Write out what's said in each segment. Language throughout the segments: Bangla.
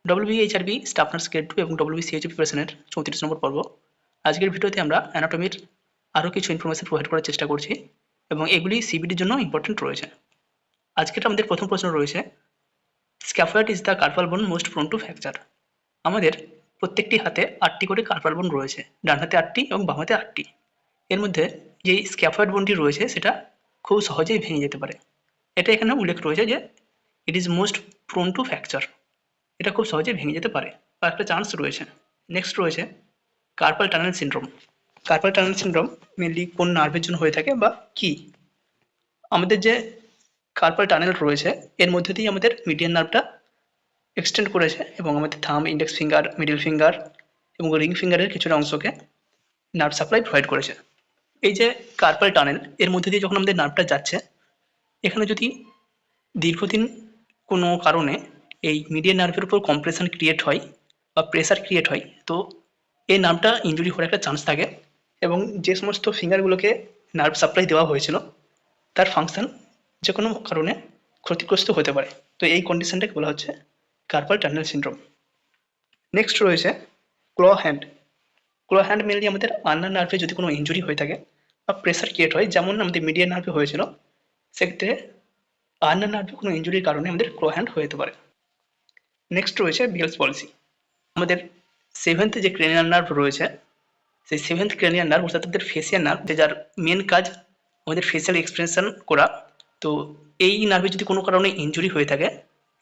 WBHRB স্টাফ নার্স গ্রেড 2 এবং WBCHB প্রিপারেশনের 34 নম্বর পর্ব। আজকের ভিডিওতে আমরা অ্যানাটমির আরও কিছু ইনফরমেশন প্রোভাইড করার চেষ্টা করছি এবং এগুলি সিবিটির জন্য ইম্পর্টেন্ট রয়েছে। আজকের আমাদের প্রথম প্রশ্ন রয়েছে, স্ক্যাফোয়েড ইজ দ্য কার্পাল বোন মোস্ট প্রোন টু ফ্র্যাকচার। আমাদের প্রত্যেকটি হাতে 8টি করে কার্পাল বোন রয়েছে, ডান হাতে 8টি এবং বাম হাতে 8টি। এর মধ্যে যেই স্ক্যাফোয়েড বোনটি রয়েছে সেটা খুব সহজেই ভেঙে যেতে পারে। এটা এখানে উল্লেখ রয়েছে যে it is most prone two fracture, এটা খুব সহজে ভেঙে যেতে পারে বা একটা চান্স রয়েছে। নেক্সট রয়েছে carpal tunnel syndrome. Carpal tunnel syndrome mainly কোন নার্ভের জন্য হয়ে থাকে বা কি? আমাদের যে কার্পাল টানেল রয়েছে এর মধ্যে দিয়ে আমাদের মিডিয়ান নার্ভটা এক্সটেন্ড করেছে এবং আমাদের থাম, ইন্ডেক্স ফিঙ্গার, মিডল ফিঙ্গার এবং রিং ফিঙ্গারের কিছুটা অংশকে নার্ভ সাপ্লাই প্রোভাইড করেছে। এই যে কার্পাল টানেল এর মধ্যে দিয়ে যখন আমাদের নার্ভটা যাচ্ছে, এখানে যদি দীর্ঘদিন কোনো কারণে এই মিডিয়ান নার্ভের উপর কম্প্রেশন ক্রিয়েট হয় বা প্রেসার ক্রিয়েট হয়, তো এই নার্ভটা ইনজুরি হওয়ার একটা চান্স থাকে এবং যে সমস্ত ফিঙ্গারগুলোকে নার্ভ সাপ্লাই দেওয়া হয়েছিল তার ফাংশন যে কোনো কারণে ক্ষতিগ্রস্ত হতে পারে। তো এই কন্ডিশনটাকে বলা হচ্ছে কার্পাল টানেল সিনড্রোম। নেক্সট রয়েছে ক্ল হ্যান্ড। ক্ল হ্যান্ড মেনলি আমাদের আন্নার নার্ভে যদি কোনো ইনজুরি হয়ে থাকে বা প্রেসার ক্রিয়েট হয়, যেমন আমাদের মিডিয়ান নার্ভে হয়েছিল, সেক্ষেত্রে আন্নার নার্ভে কোনো ইনজুরির কারণে আমাদের ক্ল হ্যান্ড হয়ে যেতে পারে। নেক্সট রয়েছে বেলস পলিসি। আমাদের সেভেন্থ যে ক্রেনিয়াল নার্ভ রয়েছে, সেই সেভেন্থ ক্রেনিয়াল নার্ভ অর্থাৎ আমাদের ফেসিয়াল নার্ভ, যে যার মেন কাজ আমাদের ফেসিয়াল এক্সপ্রেশন করা, তো এই নার্ভে যদি কোনো কারণে ইনজুরি হয়ে থাকে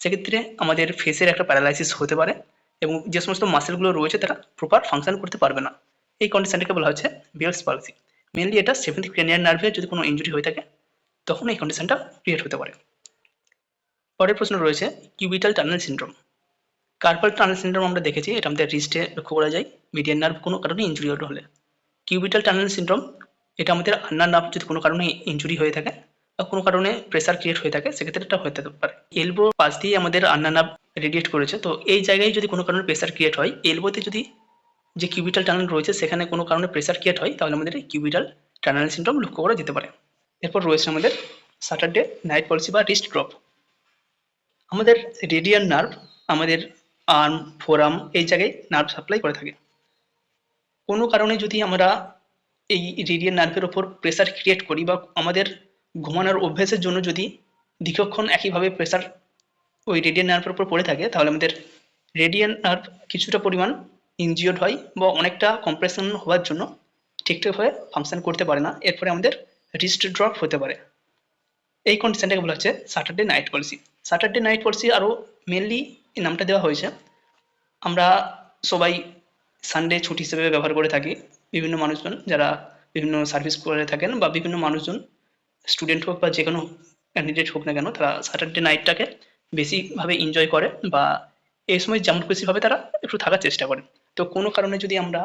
সেক্ষেত্রে আমাদের ফেসের একটা প্যারালাইসিস হতে পারে এবং যে সমস্ত মাসেলগুলো রয়েছে তারা প্রপার ফাংশন করতে পারবে না। এই কন্ডিশনটাকে বলা হচ্ছে বেলস পলিসি। মেনলি এটা সেভেন্থ ক্রেনিয়াল নার্ভে যদি কোনো ইনজুরি হয়ে থাকে তখন এই কন্ডিশনটা ক্রিয়েট হতে পারে। পরের প্রশ্ন রয়েছে cubital tunnel syndrome. Carpal tunnel syndrome আমরা দেখেছি, এটা আমাদের রিস্টে লক্ষ্য করা যায় মিডিয়ান নার্ভ কোনো কারণে ইনজুরি হলে। কিউবিটাল টানেল সিনড্রোম এটা আমাদের আন্নার নার্ভ যদি কোনো কারণে ইনজুরি হয়ে থাকে বা কোনো কারণে প্রেসার ক্রিয়েট হয়ে থাকে সেক্ষেত্রে এটা হতে পারে। এলবো পাশ দিয়ে আমাদের আন্নার নার্ভ রেডিয়েট করেছে, তো এই জায়গায় যদি কোনো কারণে প্রেসার ক্রিয়েট হয়, এলবোতে যদি যে কিউবিটাল টানেল রয়েছে সেখানে কোনো কারণে প্রেসার ক্রিয়েট হয়, তাহলে আমাদের এই কিউবিটাল টানেল সিনড্রোম লক্ষ্য করা যেতে পারে। এরপর রয়েছে আমাদের স্যাটারডে নাইট পলিসি বা রিস্ট ড্রপ। আমাদের রেডিয়াল নার্ভ আমাদের আর্ম, ফোরাম এই জায়গায় নার্ভ সাপ্লাই করে থাকে। কোনো কারণে যদি আমরা এই রেডিয়াল নার্ভের ওপর প্রেসার ক্রিয়েট করি বা আমাদের ঘুমানোর অভ্যাসের জন্য যদি দীর্ঘক্ষণ একইভাবে প্রেসার ওই রেডিয়াল নার্ভের উপর পড়ে থাকে, তাহলে আমাদের রেডিয়াল নার্ভ কিছুটা পরিমাণ ইনজিওর্ড হয় বা অনেকটা কম্প্রেশন হওয়ার জন্য ঠিকঠাকভাবে ফাংশন করতে পারে না। এরপরে আমাদের রিস্ট ড্রপ হতে পারে। এই কন্ডিশনটাকে বলা হচ্ছে Saturday night policy. Saturday night policy আরও মেনলি এই নামটা দেওয়া হয়েছে, আমরা সবাই সানডে ছুটি হিসেবে ব্যবহার করে থাকি। বিভিন্ন মানুষজন যারা বিভিন্ন সার্ভিস করে থাকেন বা বিভিন্ন মানুষজন স্টুডেন্ট হোক বা যে কোনো ক্যান্ডিডেট হোক না কেন, তারা স্যাটারডে নাইটটাকে বেশিভাবে এনজয় করে বা এই সময় যেমন খুশিভাবে তারা একটু থাকার চেষ্টা করে। তো কোনো কারণে যদি আমরা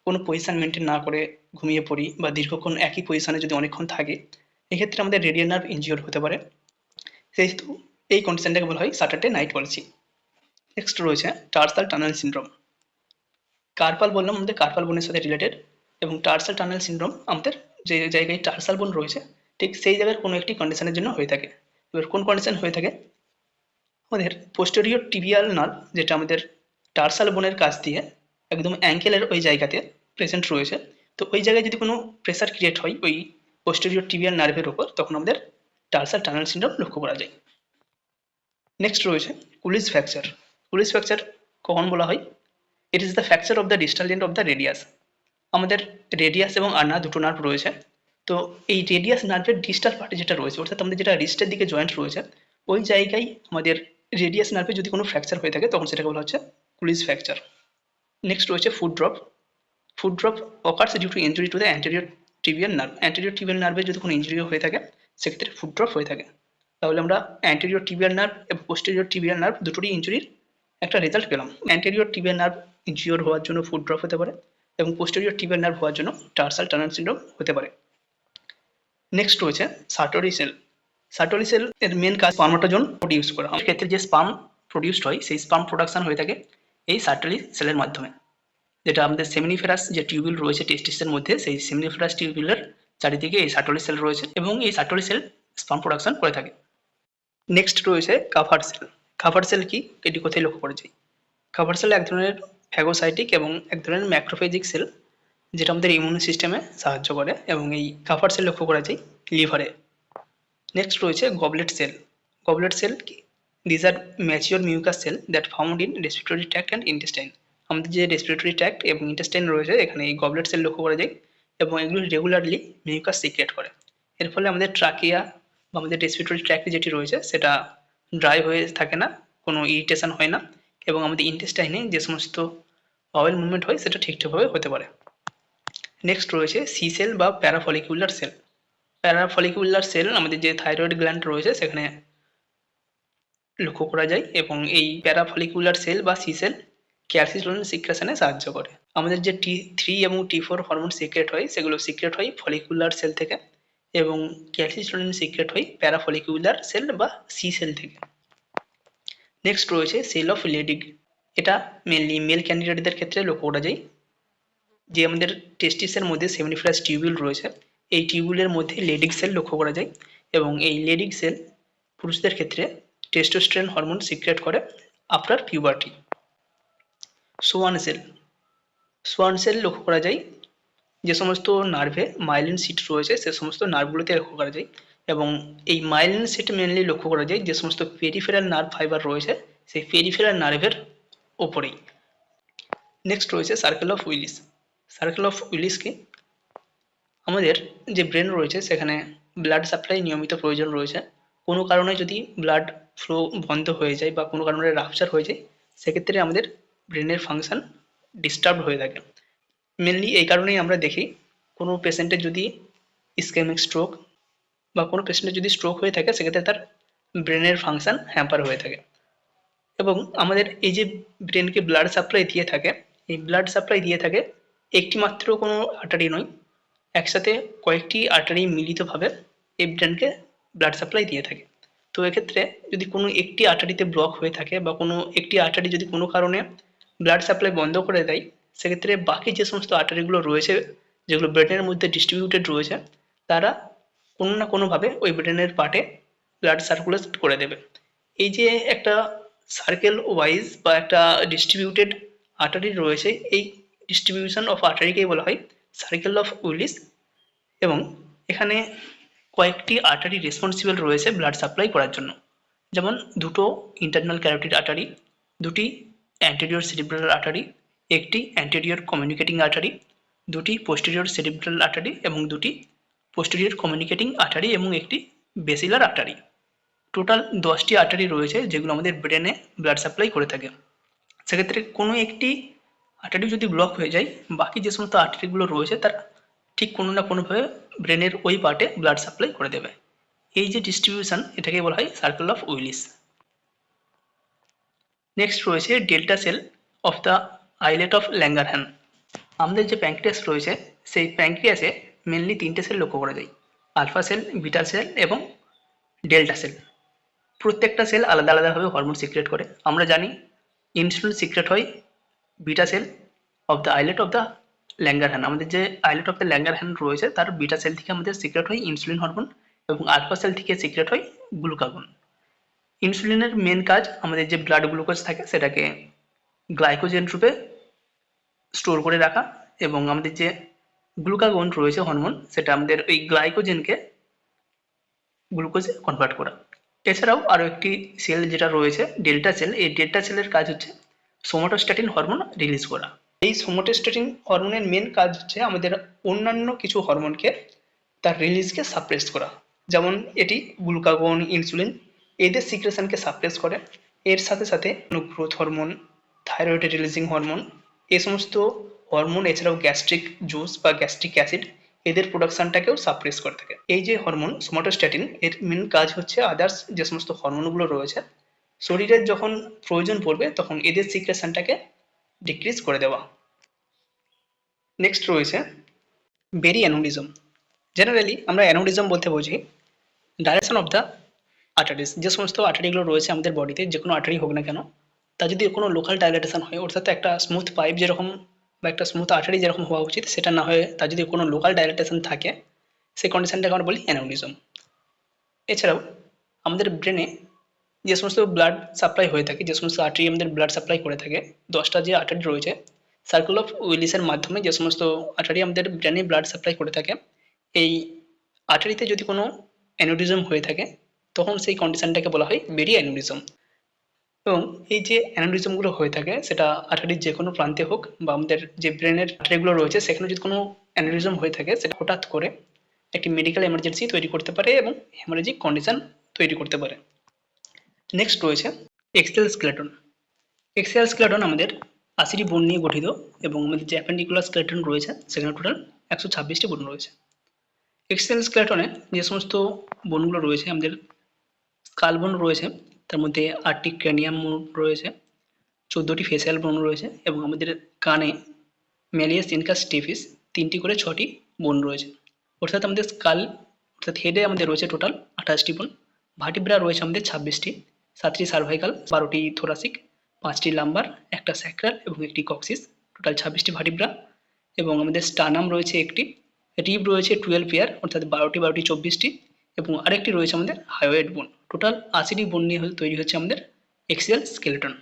কোনো পজিশন মেনটেন না করে ঘুমিয়ে পড়ি বা দীর্ঘক্ষণ একই পজিশনে যদি অনেকক্ষণ থাকে, এক্ষেত্রে আমাদের রেডিয়াল নার্ভ ইনজিওর হতে পারে। সেহেতু এই কন্ডিশনটাকে বলা হয় স্যাটারডে নাইট পলিসি। নেক্সট রয়েছে টার্সাল টানেল সিনড্রোম। কার্পাল বললাম আমাদের কার্পাল বোনের সাথে রিলেটেড, এবং টার্সাল টানেল সিনড্রোম আমাদের যে জায়গায় টার্সাল বোন রয়েছে ঠিক সেই জায়গার কোনো একটি কন্ডিশনের জন্য হয়ে থাকে। এবার কোন কন্ডিশন হয়ে থাকে? আমাদের পোস্টেরিয়র টিবিয়াল নার্ভ, যেটা আমাদের টার্সাল বোনের কাছ দিয়ে একদম অ্যাঙ্কেলের ওই জায়গাতে প্রেজেন্ট রয়েছে, তো ওই জায়গায় যদি কোনো প্রেসার ক্রিয়েট হয় ওই পোস্টেরিয়র টিবিয়াল নার্ভের উপর, তখন আমাদের টার্সাল টানেল সিনড্রোম লক্ষ্য করা যায়। নেক্সট রয়েছে কুলিস ফ্র্যাকচার। কুলিস ফ্র্যাকচার কখন বলা হয়? It is the fracture of the distal end of the radius. আমাদের রেডিয়াস এবং আনা দুটো নার্ভ রয়েছে, তো এই রেডিয়াস নার্ভের ডিস্টাল পার্টে যেটা রয়েছে অর্থাৎ আমাদের যেটা রিস্টের দিকে জয়েন্ট রয়েছে, ওই জায়গায় আমাদের রেডিয়াস নার্ভে যদি কোনো ফ্র্যাকচার হয়ে থাকে তখন সেটাকে বলা হচ্ছে কুলিস ফ্র্যাকচার। নেক্সট রয়েছে foot drop. Foot drop occurs due to injury to the anterior tibial nerve. Anterior tibial নার্ভে যদি কোনো ইনজুরি হয়ে থাকে সেক্ষেত্রে ফুট ড্রপ হয়ে থাকে। তাহলে আমরা অ্যান্টেরিয়র টিবিয়াল নার্ভ এবং পোস্টেরিয়র টিবিয়াল নার্ভ দুটোরই ইনজুরির একটা রেজাল্ট পেলাম। অ্যান্টেরিয়র টিবিয়াল নার্ভ ইনজিওর হওয়ার জন্য ফুট ড্রপ হতে পারে এবং পোস্টেরিয়র টিবিয়াল নার্ভ হওয়ার জন্য টার্সাল টানেল সিনড্রোম হতে পারে। নেক্সট রয়েছে সার্টোরি সেল। সার্টোরি সেল এর মেন কাজ স্পার্মাটোজোন প্রডিউস করা। আমাদের ক্ষেত্রে যে স্পার্ম প্রডিউসড হয় সেই স্পার্ম প্রোডাকশন হয়ে থাকে এই সার্টোরি সেলের মাধ্যমে, যেটা আমাদের সেমিনিফেরাস যে টিউবিল রয়েছে টেস্টিসের মধ্যে, সেই সেমিনিফেরাস টিউবিলের চারিদিকে এই সার্টোরি সেল রয়েছে এবং এই সার্টোরি সেল স্পার্ম প্রোডাকশন করে থাকে। নেক্সট রয়েছে কাভার সেল। কাভার সেল কি, এটি কোথায় লক্ষ্য করা যায়? কাভার সেল এক ধরনের ফ্যাগোসাইটিক এবং এক ধরনের ম্যাক্রোফেজিক সেল, যেটা আমাদের ইমিউন সিস্টেমে সাহায্য করে, এবং এই কাভার সেল লক্ষ্য করা যায় লিভারে। নেক্সট রয়েছে গবলেট সেল। গবলেট সেল কি? This are mature mucous cell that found in respiratory tract and intestine. আমাদের যে রেসপিরেটরি ট্র্যাক্ট এবং ইন্টেস্টাইন রয়েছে, এখানে এই গবলেট সেল লক্ষ্য করা যায়, এবং এগুলো রেগুলারলি মিউকাস সিক্রেট করে। এর ফলে আমাদের ট্রাকিয়া বা আমাদের রেসপিরেটরি ট্র্যাক্ট যেটি রয়েছে সেটা ড্রাই হয়ে থাকে না, কোনো ইরিটেশন হয় না, এবং আমাদের ইন্টেস্টাইনে যে সমস্ত বাউল মুভমেন্ট হয় সেটা ঠিকঠাকভাবে হতে পারে। নেক্সট রয়েছে সি সেল বা প্যারাফলিকুলার সেল। প্যারাফলিকুলার সেল আমাদের যে থাইরয়েড গ্ল্যান্ড রয়েছে সেখানে লক্ষ্য করা যায়, এবং এই প্যারাফলিকুলার সেল বা সি সেল ক্যালসিটোনিন সিক্রেশনে সাহায্য করে। আমাদের যে T3 এবং T4 হরমোন সিক্রেট হয় সেগুলো সিক্রেট হয় ফলিকুলার সেল থেকে, এবং ক্যালসিটোনিন সিক্রেট হয় প্যারাফলিকুলার সেল বা সি সেল থেকে। নেক্সট রয়েছে সেল অফ লেডিগ। এটা মেনলি মেল ক্যান্ডিডেটদের ক্ষেত্রে লক্ষ্য করা যায়। যে আমাদের টেস্টিসের মধ্যে সেমিনিফেরাস টিউবিউল রয়েছে, এই টিউবিউলের মধ্যে লেডিগ সেল লক্ষ্য করা যায়, এবং এই লেডিগ সেল পুরুষদের ক্ষেত্রে টেস্টোস্টেরন হরমোন সিক্রেট করে after puberty. Schwann cell. Schwann cell লক্ষ্য করা যায় যে সমস্ত নার্ভে মাইলিন সিট রয়েছে সে সমস্ত নার্ভগুলোতে লক্ষ্য করা যায়, এবং এই মাইলিন সিট মেনলি লক্ষ্য করা যায় যে সমস্ত পেরিফেরাল নার্ভ ফাইবার রয়েছে সেই পেরিফেরাল নার্ভের ওপরেই। নেক্সট রয়েছে circle of Willis. Circle of Willis কি? আমাদের যে ব্রেন রয়েছে সেখানে ব্লাড সাপ্লাই নিয়মিত প্রয়োজন রয়েছে। কোনো কারণে যদি ব্লাড ফ্লো বন্ধ হয়ে যায় বা কোনো কারণে রাপচার হয়ে যায়, সেক্ষেত্রে আমাদের ব্রেনের ফাংশন ডিস্টার্ব হয়ে থাকে। মেনলি এই কারণেই আমরা দেখি কোনো পেশেন্টের যদি ইসকেমিক স্ট্রোক বা কোনো পেশেন্টের যদি স্ট্রোক হয়ে থাকে সেক্ষেত্রে তার ব্রেনের ফাংশন হ্যাম্পার হয়ে থাকে। এবং আমাদের এই যে ব্রেনকে ব্লাড সাপ্লাই দিয়ে থাকে, এই ব্লাড সাপ্লাই দিয়ে থাকে একটি মাত্র কোনো আর্টারি নয়, একসাথে কয়েকটি আর্টারি মিলিতভাবে এই ব্রেনকে ব্লাড সাপ্লাই দিয়ে থাকে। তো এক্ষেত্রে যদি কোনো একটি আর্টারিতে ব্লক হয়ে থাকে বা কোনো একটি আর্টারি যদি কোনো কারণে ব্লাড সাপ্লাই বন্ধ করে দেয়, সেক্ষেত্রে বাকি যে সমস্ত আর্টারিগুলো রয়েছে যেগুলো ব্রেনের মধ্যে ডিস্ট্রিবিউটেড রয়েছে, তারা কোনো না কোনোভাবে ওই ব্রেনের পার্টে ব্লাড সার্কুলেট করে দেবে। এই যে একটা সার্কেল ওয়াইজ বা একটা ডিস্ট্রিবিউটেড আর্টারি রয়েছে, এই ডিস্ট্রিবিউশন অফ আর্টারিকেই বলা হয় সার্কেল অফ উইলিস, এবং এখানে কয়েকটি আর্টারি রেসপন্সিবল রয়েছে ব্লাড সাপ্লাই করার জন্য। যেমন দুটো ইন্টারনাল ক্যারোটিড আর্টারি, দুটি অ্যান্টেরিয়র সেরিব্রাল আর্টারি, একটি অ্যান্টেরিয়র কমিউনিকেটিং আর্টারি, দুটি পোস্টেরিয়র সেরিব্রাল আর্টারি এবং দুটি পোস্টেরিয়র কমিউনিকেটিং আর্টারি এবং একটি বেসিলার আর্টারি। টোটাল 10টি আর্টারি রয়েছে যেগুলো আমাদের ব্রেনে ব্লাড সাপ্লাই করে থাকে। সেক্ষেত্রে কোনো একটি আর্টারি যদি ব্লক হয়ে যায়, বাকি যে সমস্ত আর্টারিগুলো রয়েছে তারা ঠিক কোনো না কোনোভাবে ব্রেনের ওই পার্টে ব্লাড সাপ্লাই করে দেবে। এই যে ডিস্ট্রিবিউশন, এটাকে বলা হয় সার্কেল অফ উইলিস। নেক্সট রয়েছে delta cell of the islet of Langerhans. আমাদের যে প্যাঙ্ক্রিয়াস রয়েছে সেই প্যাঙ্ক্রিয়াসে মেনলি 3টে সেল লক্ষ্য করা যায়: আলফা সেল, বিটা সেল এবং ডেল্টা সেল। প্রত্যেকটা সেল আলাদা আলাদাভাবে হরমোন সিক্রেট করে। আমরা জানি ইনসুলিন সিক্রেট হয় beta cell of the islet of the Langerhans. আমাদের যে আইলেট অফ দ্য ল্যাঙ্গারহ্যান রয়েছে তার বিটা সেল থেকে আমাদের সিক্রেট হয় ইনসুলিন হরমোন, এবং আলফা সেল থেকে সিক্রেট হয় গ্লুকাগন। ইনসুলিনের মেন কাজ আমাদের যে ব্লাড গ্লুকোজ থাকে সেটাকে গ্লাইকোজেন রূপে স্টোর করে রাখা, এবং আমাদের যে গ্লুকাগন রয়েছে হরমোন সেটা আমাদের ওই গ্লাইকোজেনকে গ্লুকোজে কনভার্ট করা। এছাড়াও আরও একটি সেল যেটা রয়েছে ডেল্টা সেল, এই ডেল্টা সেলের কাজ হচ্ছে সোমাটোস্ট্যাটিন হরমোন রিলিজ করা। এই সোমাটোস্ট্যাটিন হরমোনের মেন কাজ হচ্ছে আমাদের অন্যান্য কিছু হরমোনকে তার রিলিজকে সাপ্রেস করা। যেমন এটি গ্লুকাগন, ইনসুলিন এদের সিক্রেশনকে সাপ্রেস করে। এর সাথে সাথে growth hormone, thyroid releasing hormone, এই সমস্ত হরমোন এছাড়াও গ্যাস্ট্রিক জুস বা গ্যাস্ট্রিক অ্যাসিড এদের প্রোডাকশনটাকেও সাপ্রেস করে থাকে। এই যে হরমোন সোমাটোস্ট্যাটিন, এর মেন কাজ হচ্ছে আদার্স যে সমস্ত হরমোনগুলো রয়েছে শরীরের যখন প্রয়োজন পড়বে তখন এদের সিক্রেশনটাকে ডিক্রিজ করে দেওয়া। নেক্সট রয়েছে বেরি অ্যানোরিজম। জেনারেলি আমরা অ্যানোরিজম বলতে বুঝি ডাইরেকশন অফ দ্য আর্টারিস। যে সমস্ত আর্টারিগুলো রয়েছে আমাদের বডিতে, যে কোনো আর্টারি হোক না কেন, তা যদি কোনো লোকাল ডাইলেটেশন হয়, অর্থাৎ একটা স্মুথ পাইপ যেরকম বা একটা স্মুথ আর্টারি যেরকম হওয়া উচিত সেটা না হয়ে তার যদি কোনো লোকাল ডাইলেটেশন থাকে, সেই কন্ডিশনটাকে আমরা বলি অ্যানোরিজম। এছাড়াও আমাদের ব্রেনে যে সমস্ত ব্লাড সাপ্লাই হয়ে থাকে, যে সমস্ত আর্টারি আমাদের ব্লাড সাপ্লাই করে থাকে, 10টা যে আর্টারি রয়েছে সার্কেল অফ উইলিসের মাধ্যমে যে সমস্ত আর্টারি আমাদের ব্রেনে ব্লাড সাপ্লাই করে থাকে, এই আর্টারিতে যদি কোনো অ্যানিউরিজম হয়ে থাকে তখন সেই কন্ডিশনটাকে বলা হয় বেরি অ্যানিউরিজম। এবং এই যে অ্যানিউরিজমগুলো হয়ে থাকে সেটা আর্টারির যে কোনো প্রান্তে হোক বা আমাদের যে ব্রেনের আর্টারিগুলো রয়েছে সেখানে যদি কোনো অ্যানিউরিজম হয়ে থাকে সেটা হঠাৎ করে একটি মেডিকেল এমার্জেন্সি তৈরি করতে পারে এবং হেমারেজিক কন্ডিশন তৈরি করতে পারে। নেক্সট রয়েছে এক্সিয়াল স্কেলেটন। এক্সিয়াল স্কেলেটন আমাদের 80টি বোন নিয়ে গঠিত এবং আমাদের যে অ্যাপেন্ডিকুলার স্কেলেটন রয়েছে সেখানে টোটাল 126টি বোন রয়েছে। এক্সিয়াল স্কেলেটনে যে সমস্ত বোনগুলো রয়েছে আমাদের স্কাল বোন রয়েছে, তার মধ্যে 8টি ক্র্যানিয়াম বোন রয়েছে, 14টি ফেসিয়াল বোন রয়েছে এবং আমাদের কানে ম্যালিয়াস ইনকাস স্টিফিস 3টি করে 6টি বোন রয়েছে। অর্থাৎ আমাদের স্কাল অর্থাৎ হেডে আমাদের রয়েছে টোটাল 28টি বোন, ভার্টিব্রা রয়েছে আমাদের 26টি, 7টি সার্ভাইকাল, 12টি থোরাসিক, 5টি লাম্বার, একটা স্যাক্রাল এবং একটি কক্সিস, টোটাল 26টি ভার্টিব্রা এবং আমাদের স্টার্নাম রয়েছে একটি, রিব রয়েছে 12 পেয়ার অর্থাৎ 12টি 24টি এবং আরেকটি রয়েছে আমাদের হায়োয়েড বোন। টোটাল 80টি বোন নিয়ে তৈরি হচ্ছে আমাদের এক্সিয়াল স্কেলেটন।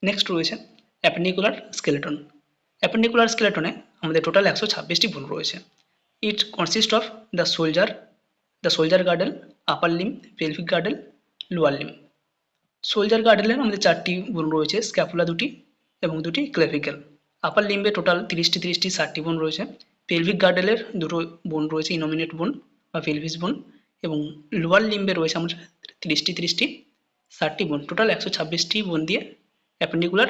নেক্সট রয়েছে অ্যাপেন্ডিকুলার স্কেলেটন। অ্যাপেন্ডিকুলার স্কেলেটনে আমাদের টোটাল 126টি বোন রয়েছে। It consist of the shoulder girdle, upper limb, pelvic girdle, lower limb. Shoulder গার্ডেলের আমাদের 4টি বোন রয়েছে, স্ক্যাপুলা 2টি এবং 2টি ক্লেভিকেল। আপার লিম্বে টোটাল 30টি 60টি বোন রয়েছে। পেলভিক গার্ডেলের 2টো বোন রয়েছে, ইনোমিনেট বোন বা পেলভিস বোন, এবং লোয়ার লিম্বে রয়েছে আমাদের 30টি 60টি বোন। টোটাল 126টি বোন দিয়ে অ্যাপেন্ডিকুলার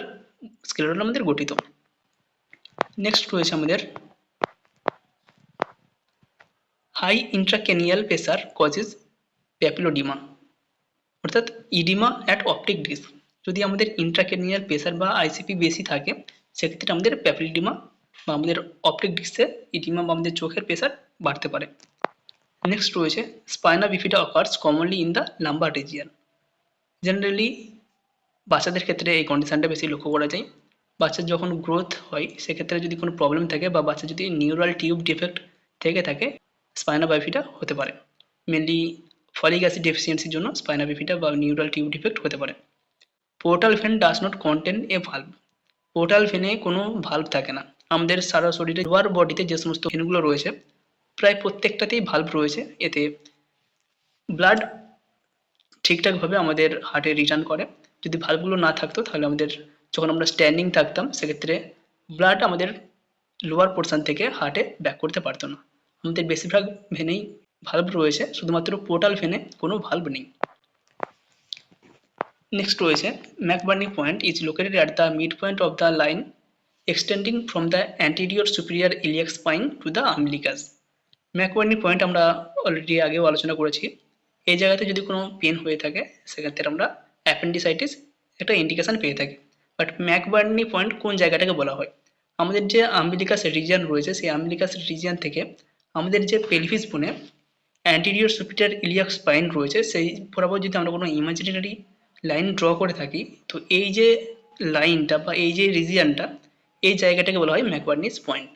স্কেলেটন আমাদের গঠিত। নেক্সট রয়েছে আমাদের হাই ইন্ট্রাক্রেনিয়াল প্রেসার কজেস প্যাপিলোডিমা, অর্থাৎ ইডিমা অ্যাট অপটিক ডিস্ক। যদি আমাদের ইন্ট্রাক্রেনিয়াল প্রেসার বা আইসিপি বেশি থাকে সেক্ষেত্রে আমাদের প্যাপিলোডিমা বা আমাদের অপটিক ডিস্কে ইডিমা বা আমাদের চোখের প্রেসার বাড়তে পারে। নেক্সট রয়েছে spina bifida occurs commonly in the lumbar region. Generally বাচ্চাদের ক্ষেত্রে এই কন্ডিশনটা বেশি লক্ষ্য করা যায়। বাচ্চার যখন গ্রোথ হয় সেক্ষেত্রে যদি কোনো প্রবলেম থাকে বা বাচ্চা যদি নিউরাল টিউব ডিফেক্ট থেকে থাকে স্পাইনা বাইফিডা হতে পারে। মেনলি ফলিক অ্যাসিড ডেফিসিয়েন্সির জন্য স্পাইনা বিফিডা বা নিউরাল টিউব ডিফেক্ট হতে পারে। Portal vein does not contain a valve. Portal ভেনে কোনো ভাল্ব থাকে না। আমাদের সারা শরীরে লোয়ার বডিতে যে সমস্ত ভেনগুলো রয়েছে প্রায় প্রত্যেকটাতেই ভাল্ব রয়েছে, এতে ব্লাড ঠিকঠাকভাবে আমাদের হার্টে রিটার্ন করে। যদি ভাল্বগুলো না থাকতো তাহলে আমাদের যখন আমরা স্ট্যান্ডিং থাকতাম সেক্ষেত্রে ব্লাড আমাদের লোয়ার পোর্শন থেকে হার্টে ব্যাক করতে পারতো না। আমাদের বেশিরভাগ ভেনেই ভাল্ব রয়েছে, শুধুমাত্র পোর্টাল ভেনে কোনো ভাল্ব নেই। নেক্সট রয়েছে McBurney point is located at the mid point of the line extending from the anterior superior iliac spine to the umbilicus. McBurney point আমরা অলরেডি আগেও আলোচনা করেছি। এই জায়গাতে যদি কোনো পেন হয়ে থাকে সেক্ষেত্রে আমরা অ্যাপেন্ডিসাইটিস একটা ইন্ডিকেশন পেয়ে থাকি। বাট ম্যাকবার্নি পয়েন্ট কোন জায়গাটাকে বলা হয়? আমাদের যে আম্বিলিকাস রিজিয়ন রয়েছে সেই আম্বিলিকাস রিজিয়ন থেকে আমাদের যে পেলভিস বোনে অ্যান্টিরিয়র সুপিরিয়র ইলিয়াক স্পাইন রয়েছে সেই বরাবর যদি আমরা কোনো ইমাজিনারি লাইন ড্র করে থাকি তো এই যে লাইনটা বা এই যে রিজিয়নটা এই জায়গাটাকে বলা হয় ম্যাকবার্নিস পয়েন্ট।